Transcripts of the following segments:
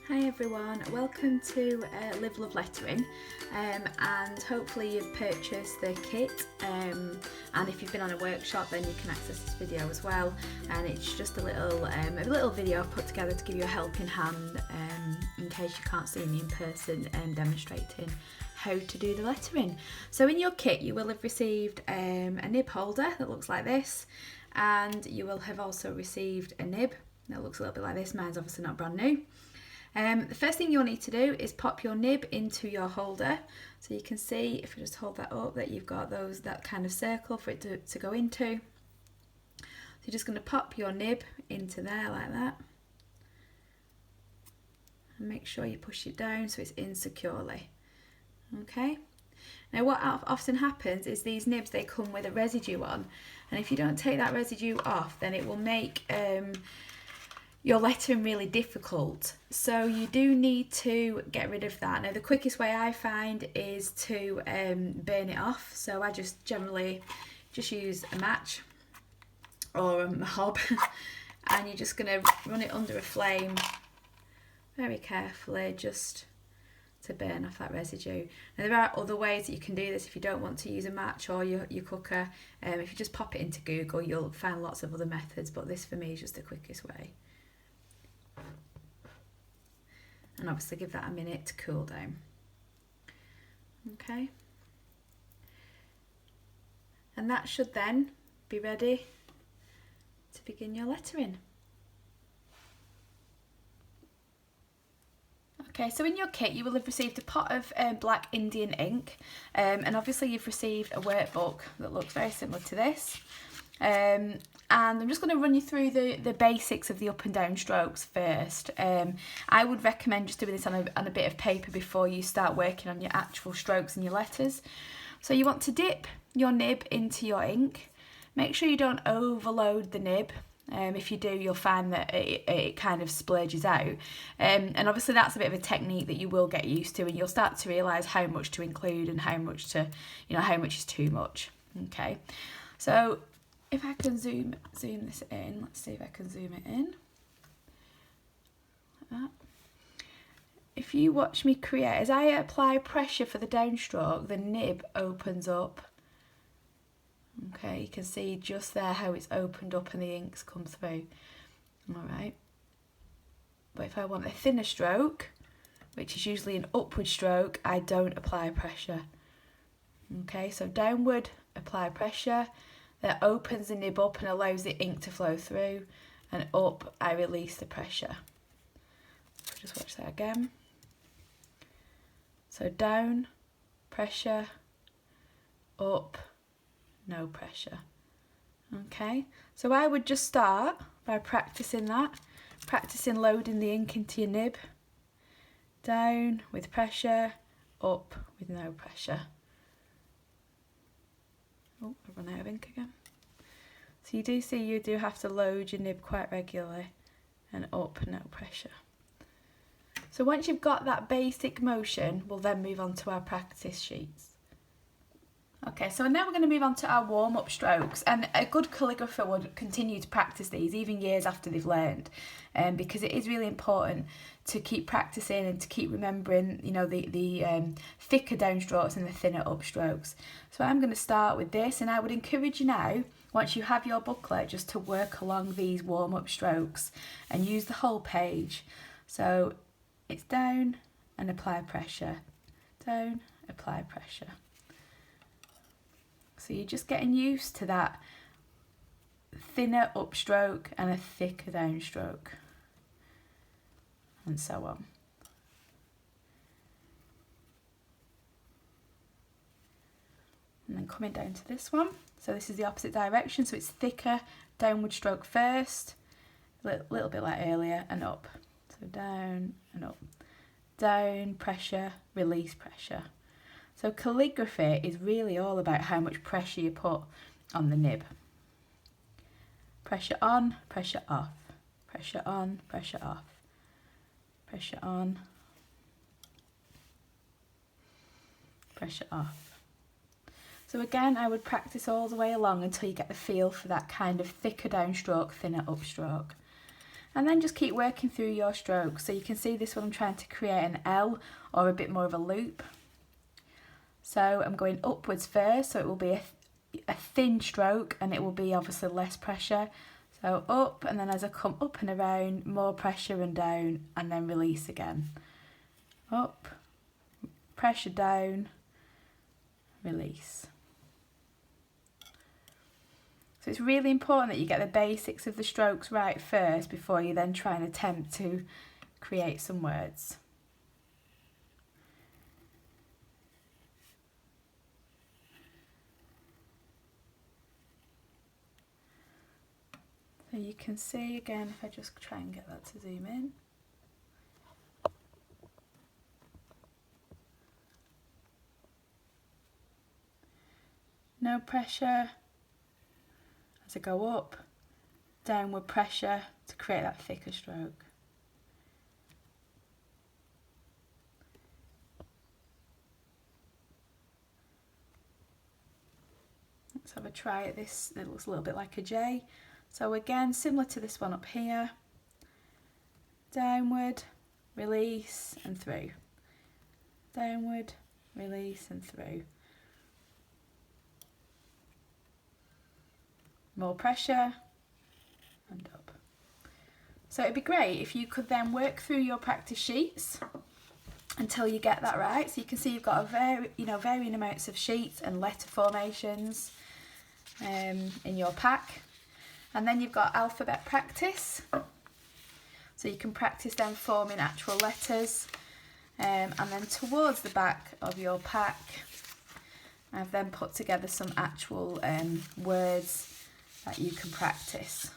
Hi everyone, welcome to Live Love Lettering, and hopefully you've purchased the kit, and if you've been on a workshop then you can access this video as well. And it's just a little video I've put together to give you a helping hand in case you can't see me in person, demonstrating how to do the lettering. So in your kit you will have received a nib holder that looks like this, and you will have also received a nib that looks a little bit like this. Mine's obviously not brand new. The first thing you'll need to do is pop your nib into your holder. So you can see, if you just hold that up, that you've got that kind of circle for it to go into. So you're just going to pop your nib into there like that. And make sure you push it down so it's in securely. Okay. Now what often happens is these nibs, they come with a residue on. And if you don't take that residue off, then it will make your lettering really difficult. So you do need to get rid of that. Now the quickest way I find is to burn it off. So I just generally use a match or a hob and you're just going to run it under a flame very carefully just to burn off that residue. Now there are other ways that you can do this if you don't want to use a match or your cooker. If you just pop it into Google, you'll find lots of other methods, but this for me is just the quickest way. And obviously give that a minute to cool down. Okay. And that should then be ready to begin your lettering. Okay, so in your kit you will have received a pot of black Indian ink, and obviously you've received a workbook that looks very similar to this. And I'm just going to run you through the basics of the up and down strokes first. I would recommend just doing this on a bit of paper before you start working on your actual strokes and your letters. So you want to dip your nib into your ink. Make sure you don't overload the nib. If you do, you'll find that it kind of splurges out. And obviously that's a bit of a technique that you will get used to, and you'll start to realise how much to include and how much is too much. Okay, so if I can zoom this in, let's see if I can zoom it in. Like that. If you watch me create, as I apply pressure for the downstroke, the nib opens up. Okay, you can see just there how it's opened up and the inks come through. Alright. But if I want a thinner stroke, which is usually an upward stroke, I don't apply pressure. Okay, so downward, apply pressure. That opens the nib up and allows the ink to flow through, and up I release the pressure. So just watch that again. So down, pressure, up, no pressure. Okay, so I would just start by practicing loading the ink into your nib. Down with pressure, up with no pressure. Oh, I've run out of ink again. So you do have to load your nib quite regularly, and up, no pressure. So once you've got that basic motion, we'll then move on to our practice sheets. Okay, so now we're going to move on to our warm-up strokes, and a good calligrapher would continue to practice these even years after they've learned, because it is really important to keep practicing and to keep remembering, the thicker downstrokes and the thinner upstrokes. So I'm going to start with this, and I would encourage you now, once you have your booklet, just to work along these warm-up strokes and use the whole page. So it's down and apply pressure, down, apply pressure. So you're just getting used to that thinner upstroke and a thicker downstroke, and so on. And then coming down to this one. So this is the opposite direction, so it's thicker, downward stroke first, a little bit like earlier, and up. So down and up. Down, pressure, release pressure. So calligraphy is really all about how much pressure you put on the nib. Pressure on, pressure off. Pressure on, pressure off. Pressure on. Pressure off. So again, I would practice all the way along until you get the feel for that kind of thicker downstroke, thinner upstroke. And then just keep working through your strokes. So you can see this one, I'm trying to create an L or a bit more of a loop. So I'm going upwards first, so it will be a thin stroke and it will be obviously less pressure. So up, and then as I come up and around, more pressure and down, and then release again. Up, pressure down, release. So it's really important that you get the basics of the strokes right first before you then try and attempt to create some words. So you can see again, if I just try and get that to zoom in. No pressure. As I go up, downward pressure to create that thicker stroke. Let's have a try at this. It looks a little bit like a J. So again, similar to this one up here, downward, release and through. Downward, release and through. More pressure and up. So it'd be great if you could then work through your practice sheets until you get that right. So you can see you've got varying amounts of sheets and letter formations in your pack. And then you've got alphabet practice. So you can practice then forming actual letters. And then towards the back of your pack, I've then put together some actual words that you can practice,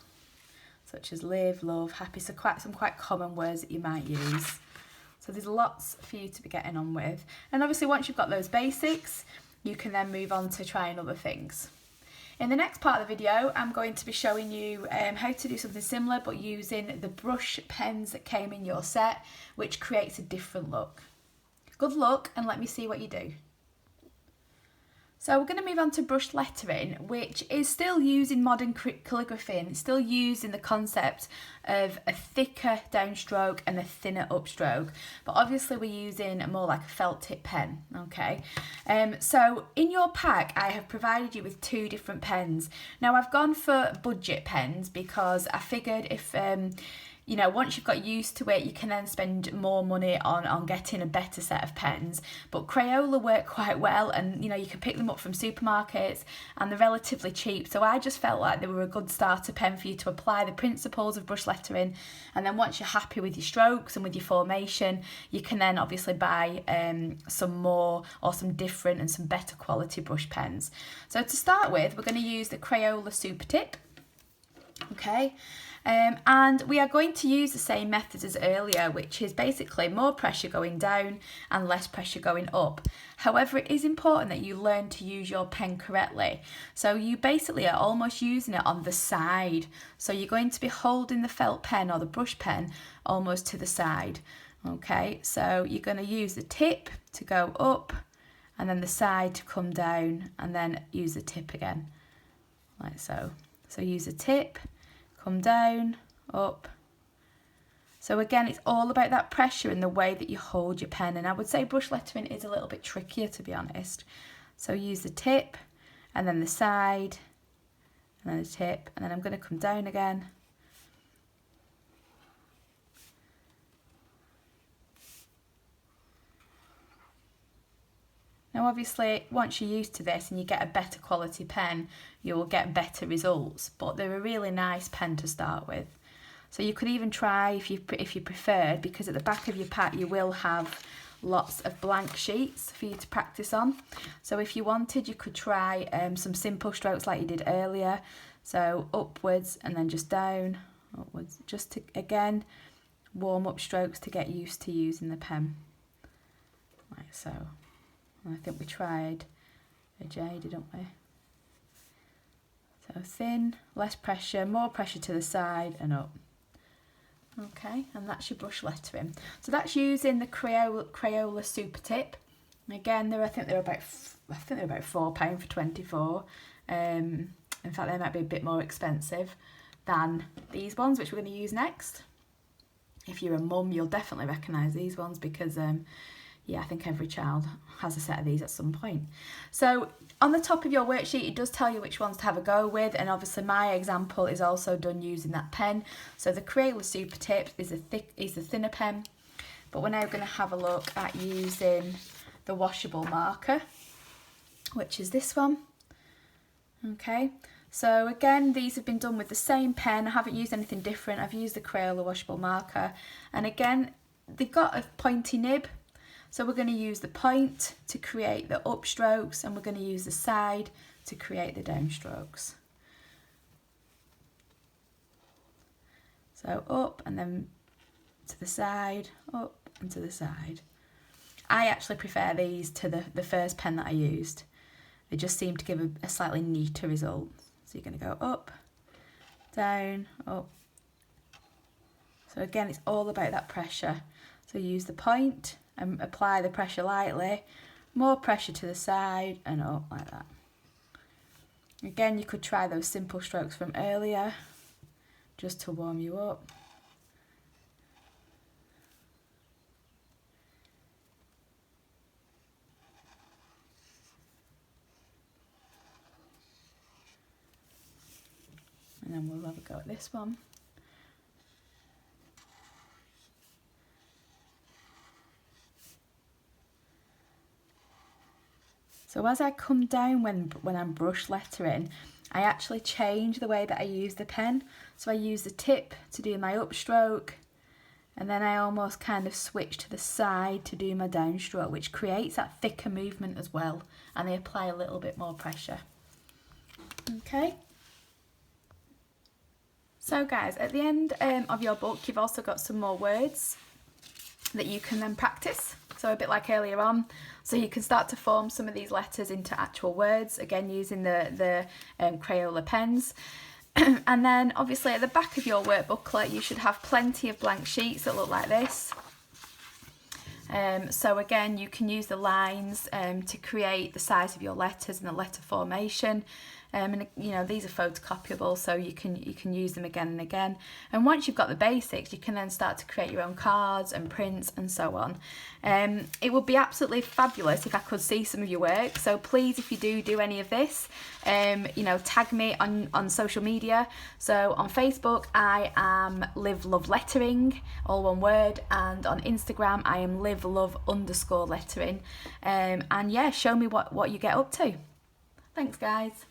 such as live, love, happy, so some quite common words that you might use. So there's lots for you to be getting on with. And obviously once you've got those basics, you can then move on to trying other things. In the next part of the video, I'm going to be showing you how to do something similar, but using the brush pens that came in your set, which creates a different look. Good luck, and let me see what you do. So we're going to move on to brush lettering, which is still used in modern calligraphy, and it's still used in the concept of a thicker downstroke and a thinner upstroke. But obviously we're using more like a felt tip pen, okay? So in your pack, I have provided you with 2 different pens. Now I've gone for budget pens because I figured if once you've got used to it, you can then spend more money on getting a better set of pens. But Crayola work quite well, and you can pick them up from supermarkets and they're relatively cheap. So I just felt like they were a good starter pen for you to apply the principles of brush lettering. And then once you're happy with your strokes and with your formation, you can then obviously buy some more or some different and some better quality brush pens. So to start with, we're going to use the Crayola Super Tip. Okay. And we are going to use the same methods as earlier, which is basically more pressure going down and less pressure going up. However, it is important that you learn to use your pen correctly. So you basically are almost using it on the side. So you're going to be holding the felt pen or the brush pen almost to the side. Okay, so you're going to use the tip to go up and then the side to come down, and then use the tip again, like so. So use the tip, come down, up. So again, it's all about that pressure and the way that you hold your pen. And I would say brush lettering is a little bit trickier, to be honest. So use the tip and then the side and then the tip, and then I'm going to come down again. Now obviously once you're used to this and you get a better quality pen, you will get better results, but they're a really nice pen to start with. So you could even try, if you preferred, because at the back of your pack you will have lots of blank sheets for you to practice on. So if you wanted, you could try some simple strokes like you did earlier. So upwards and then just down, upwards, just to again warm up strokes to get used to using the pen, like so. I think we tried a J, didn't we? So thin, less pressure, more pressure to the side and up. Okay, and that's your brush lettering. So that's using the Crayola Super Tip. Again, I think they're about £4 for 24. In fact, they might be a bit more expensive, than these ones, which we're going to use next. If you're a mum, you'll definitely recognise these ones because yeah, I think every child has a set of these at some point. So on the top of your worksheet, it does tell you which ones to have a go with, and obviously my example is also done using that pen. So the Crayola Super Tip is the thinner pen, but we're now going to have a look at using the washable marker, which is this one. Okay, so again, these have been done with the same pen. I haven't used anything different. I've used the Crayola washable marker, and again, they've got a pointy nib. So we're going to use the point to create the upstrokes, and we're going to use the side to create the downstrokes. So up and then to the side, up and to the side. I actually prefer these to the first pen that I used. They just seem to give a slightly neater result. So you're going to go up, down, up. So again, it's all about that pressure. So use the point and apply the pressure lightly, more pressure to the side and up like that. Again, you could try those simple strokes from earlier just to warm you up. And then we'll have a go at this one. So as I come down when I'm brush lettering, I actually change the way that I use the pen. So I use the tip to do my upstroke, and then I almost kind of switch to the side to do my downstroke, which creates that thicker movement as well, and I apply a little bit more pressure. Okay. So guys, at the end of your book, you've also got some more words that you can then practice. So a bit like earlier on, so you can start to form some of these letters into actual words, again using the Crayola pens. And then obviously at the back of your work booklet, you should have plenty of blank sheets that look like this. So again, you can use the lines to create the size of your letters and the letter formation. And you know, these are photocopyable, so you can use them again and again. And once you've got the basics, you can then start to create your own cards and prints and so on. It would be absolutely fabulous if I could see some of your work. So please, if you do any of this, you know, tag me on social media. So on Facebook, I am Live Love Lettering, all one word, and on Instagram, I am livelove_lettering. And yeah, show me what you get up to. Thanks, guys.